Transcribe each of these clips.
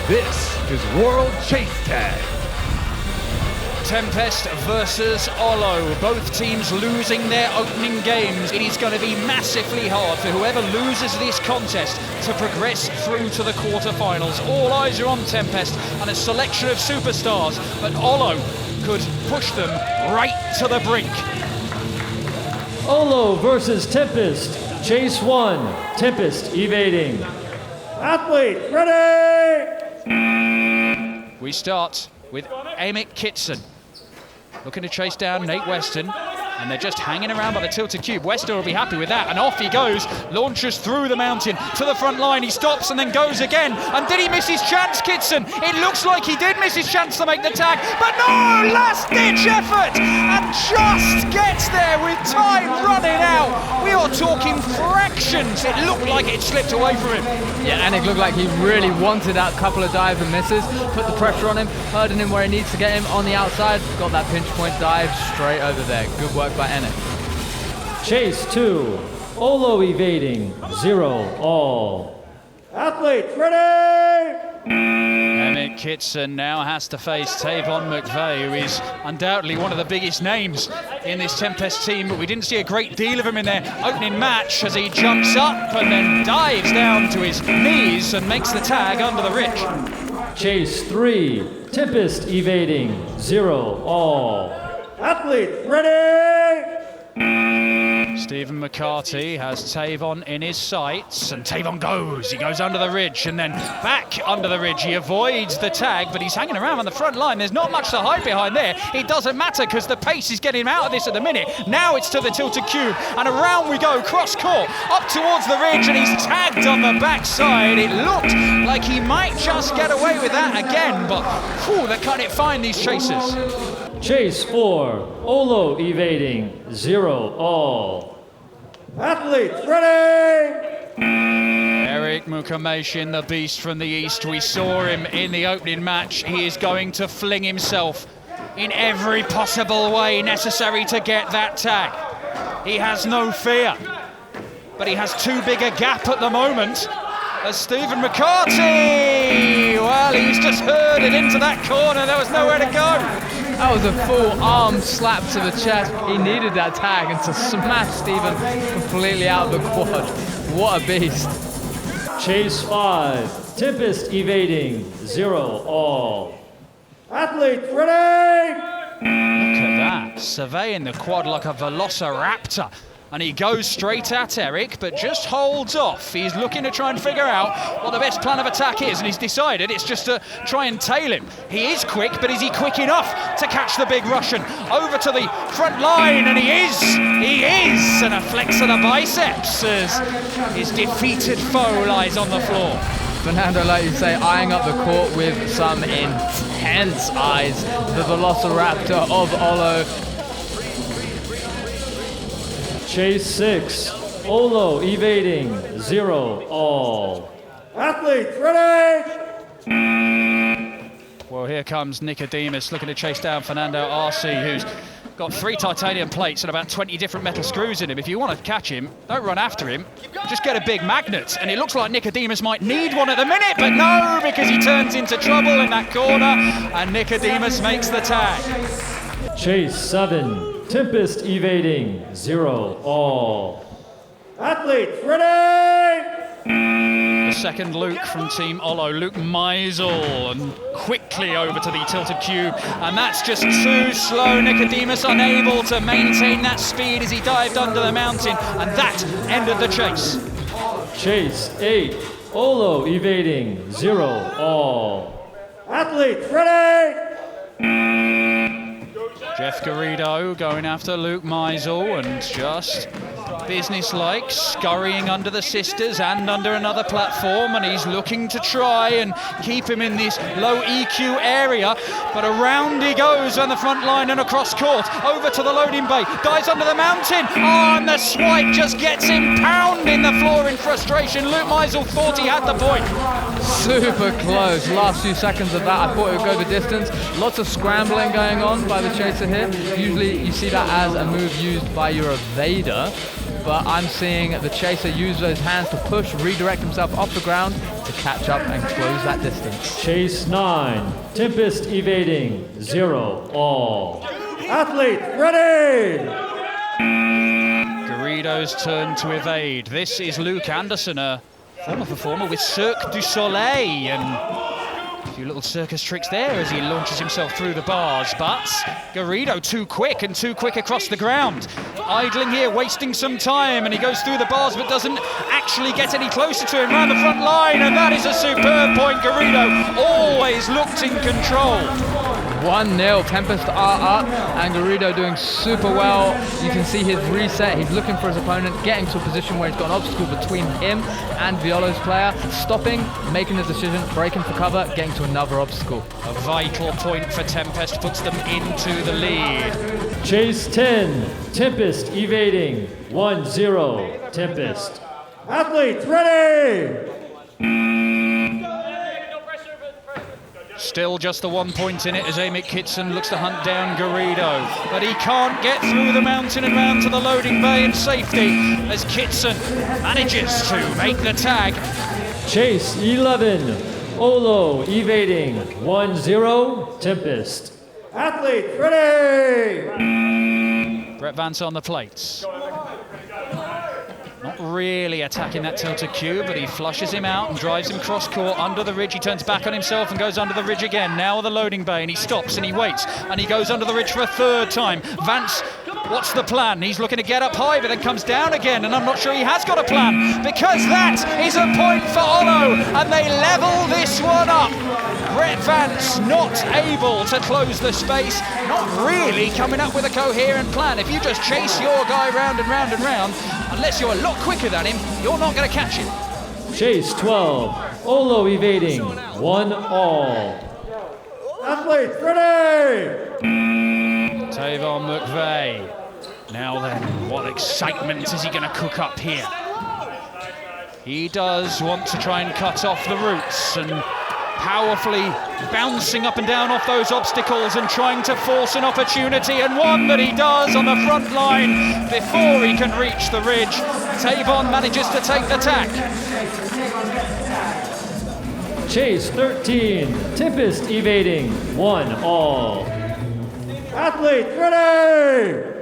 This is World Chase Tag. Tempest versus Ollo, both teams losing their opening games. It is going to be massively hard for whoever loses this contest to progress through to the quarterfinals. All eyes are on Tempest and a selection of superstars, but Ollo could push them right to the brink. Ollo versus Tempest. Chase 1, Tempest evading. Athlete, ready! We start with Emic Kitsen, looking to chase down Nate Weston, and they're just hanging around by the tilted cube. Weston will be happy with that, and off he goes, launches through the mountain to the front line. He stops and then goes again, and did he miss his chance, Kitsen? It looks like he did miss his chance to make the tag, but no, last-ditch effort, and just gets there with time running out. We are talking fractions. It looked like it slipped away from him. Yeah, and it looked like he really wanted that couple of dives and misses, put the pressure on him, herding him where he needs to get him on the outside, got that pinch point dive straight over there. Good work by Emic. Chase 2, Ollo evading, 0 all. Athletes, ready! Emic Kitsen now has to face Tavon McVey, who is undoubtedly one of the biggest names in this Tempest team, but we didn't see a great deal of him in their opening match as he jumps up and then dives down to his knees and makes the tag under the ridge. Chase 3, Tempest evading, 0 all. Athletes, ready! Stephen McCarty has Tavon in his sights, and Tavon goes. He goes under the ridge and then back under the ridge. He avoids the tag, but he's hanging around on the front line. There's not much to hide behind there. It doesn't matter because the pace is getting him out of this at the minute. Now it's to the tilted cube, and around we go, cross court, up towards the ridge, and he's tagged on the backside. It looked like he might just get away with that again, but whew, they can't find these chasers. Chase 4, Ollo evading, 0 all. Athletes, ready! Mukameshin, the beast from the east. We saw him in the opening match. He is going to fling himself in every possible way necessary to get that tag. He has no fear, but he has too big a gap at the moment. As Stephen McCarty, well, he's just herded into that corner. There was nowhere to go. That was a full arm slap to the chest. He needed that tag and to smash Stephen completely out of the quad. What a beast. Chase 5, Tempest evading, 0 all. Athletes, ready! Look at that, surveying the quad like a velociraptor. And he goes straight at Eric, but just holds off. He's looking to try and figure out what the best plan of attack is, and he's decided it's just to try and tail him. He is quick, but is he quick enough to catch the big Russian? Over to the front line, and he is, and a flex of the biceps as his defeated foe lies on the floor. Fernando, like you say, eyeing up the court with some intense eyes. The velociraptor of Ollo. Chase 6, Ollo evading, 0 all. Athletes, ready! Well, here comes Nicodemus looking to chase down Fernando Arce, who's got 3 titanium plates and about 20 different metal screws in him. If you want to catch him, don't run after him, just get a big magnet. And it looks like Nicodemus might need one at the minute, but no, because he turns into trouble in that corner, and Nicodemus makes the tag. Chase 7, Tempest evading, 0 all. Athletes, ready! The second Luke from Team Ollo, Luke Mizel, and quickly over to the tilted cube, and that's just too slow. Nicodemus unable to maintain that speed as he dived under the mountain, and that ended the chase. Chase 8, Ollo evading, 0 all. Athletes, ready! Jeff Garrido going after Luke Mizel and just business-like, scurrying under the sisters and under another platform, and he's looking to try and keep him in this low EQ area, but around he goes on the front line and across court, over to the loading bay, dives under the mountain, and the swipe just gets him pounding the floor in frustration. Luke Mizel thought he had the point. Super close. Last few seconds of that, I thought it would go the distance. Lots of scrambling going on by the chaser here. Usually you see that as a move used by your evader. but I'm seeing the chaser use those hands to push, redirect himself off the ground to catch up and close that distance. Chase 9, Tempest evading, 0 all. Athlete, ready! Garrido's turn to evade. This is Luke Anderson, a former performer with Cirque du Soleil, and a few little circus tricks there as he launches himself through the bars, but Garrido too quick across the ground. Idling here, wasting some time, and he goes through the bars but doesn't actually get any closer to him around the front line, and that is a superb point. Garrido always looked in control. 1-0, Tempest are up, and Garrido doing super well. You can see his reset, he's looking for his opponent, getting to a position where he's got an obstacle between him and Violo's player, stopping, making the decision, breaking for cover, getting to another obstacle. A vital point for Tempest, puts them into the lead. Chase 10, Tempest evading, 1-0, Tempest. Athletes, ready! Still just the 1 point in it as Emic Kitsen looks to hunt down Garrido, but he can't get through the mountain and round to the loading bay in safety as Kitsen manages to make the tag. Chase 11, Ollo evading, 1-0, Tempest. Athletes, ready! Brett Vance on the plates. Not really attacking that tilted cube, but he flushes him out and drives him cross court under the ridge. He turns back on himself and goes under the ridge again. Now the loading bay, and he stops and he waits and he goes under the ridge for a third time. Vance, what's the plan? He's looking to get up high, but then comes down again, and I'm not sure he has got a plan, because that is a point for Ollo, and they level this one up. Brett Vance not able to close the space, not really coming up with a coherent plan. If you just chase your guy round and round and round, unless you're a lot quicker than him, you're not going to catch him. Chase 12, Ollo evading, 1 all. Athletes, ready! Tavon McVey. Now then, what excitement is he going to cook up here? He does want to try and cut off the roots, and powerfully bouncing up and down off those obstacles and trying to force an opportunity, and one that he does on the front line before he can reach the ridge. Tavon manages to take the tack. Chase 13, Tempest evading, 1 all. Athletes, ready!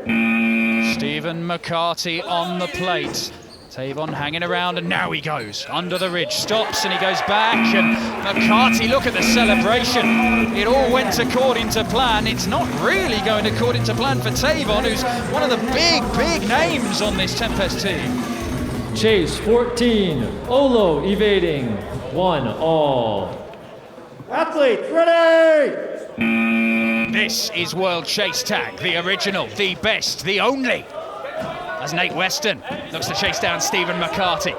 Stephen McCarty on the plate. Tavon hanging around, and now he goes under the ridge, stops, and he goes back, and McCarty, look at the celebration. It all went according to plan. It's not really going according to plan for Tavon, who's one of the big names on this Tempest team. Chase 14, Ollo evading, 1 all. Athletes, ready! This is World Chase Tag, the original, the best, the only. As Nate Weston looks to chase down Stephen McCarty,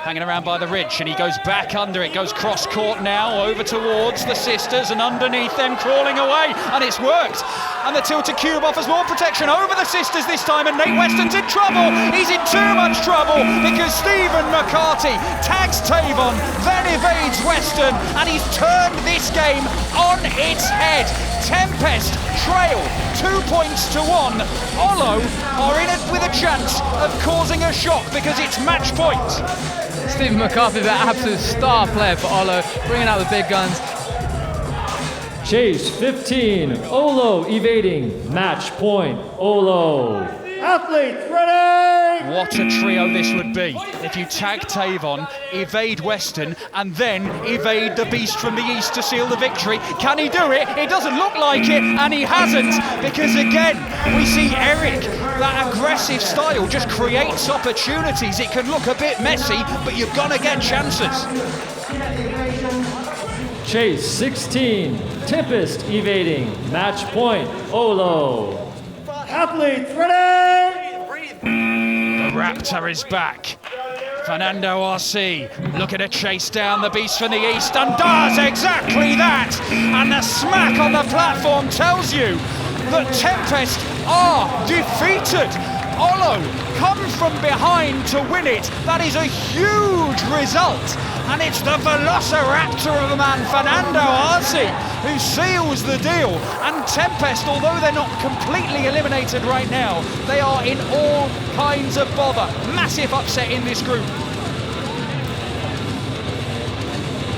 hanging around by the ridge, and he goes back under it, goes cross court now over towards the sisters, and underneath them, crawling away, and it's worked. And the tilted cube offers more protection over the sisters this time, and Nate Weston's in trouble. He's in too much trouble because Stephen McCarty tags Tavon, then evades Weston, and he's turned this game on its head. Tempest trail 2 points to 1. Ollo are in it with a chance of causing a shock because it's match point. Stephen McCarthy, the absolute star player for Ollo, bringing out the big guns. Chase 15, Ollo evading, match point, Ollo. Athletes, ready! What a trio this would be if you tag Tavon, evade Weston, and then evade the beast from the east to seal the victory. Can he do it? It doesn't look like it, and he hasn't, because again, we see Eric, that aggressive style just creates opportunities. It can look a bit messy, but you're gonna get chances. Chase 16, Tempest evading, match point, Ollo. Athletes, ready! The Raptor is back. Fernando Arce looking to chase down the beast from the east, and does exactly that. And the smack on the platform tells you that Tempest are defeated. Ollo comes from behind to win it. That is a huge result. And it's the velociraptor of a man, Fernando Arce, who seals the deal. And Tempest, although they're not completely eliminated right now, they are in all kinds of bother. Massive upset in this group.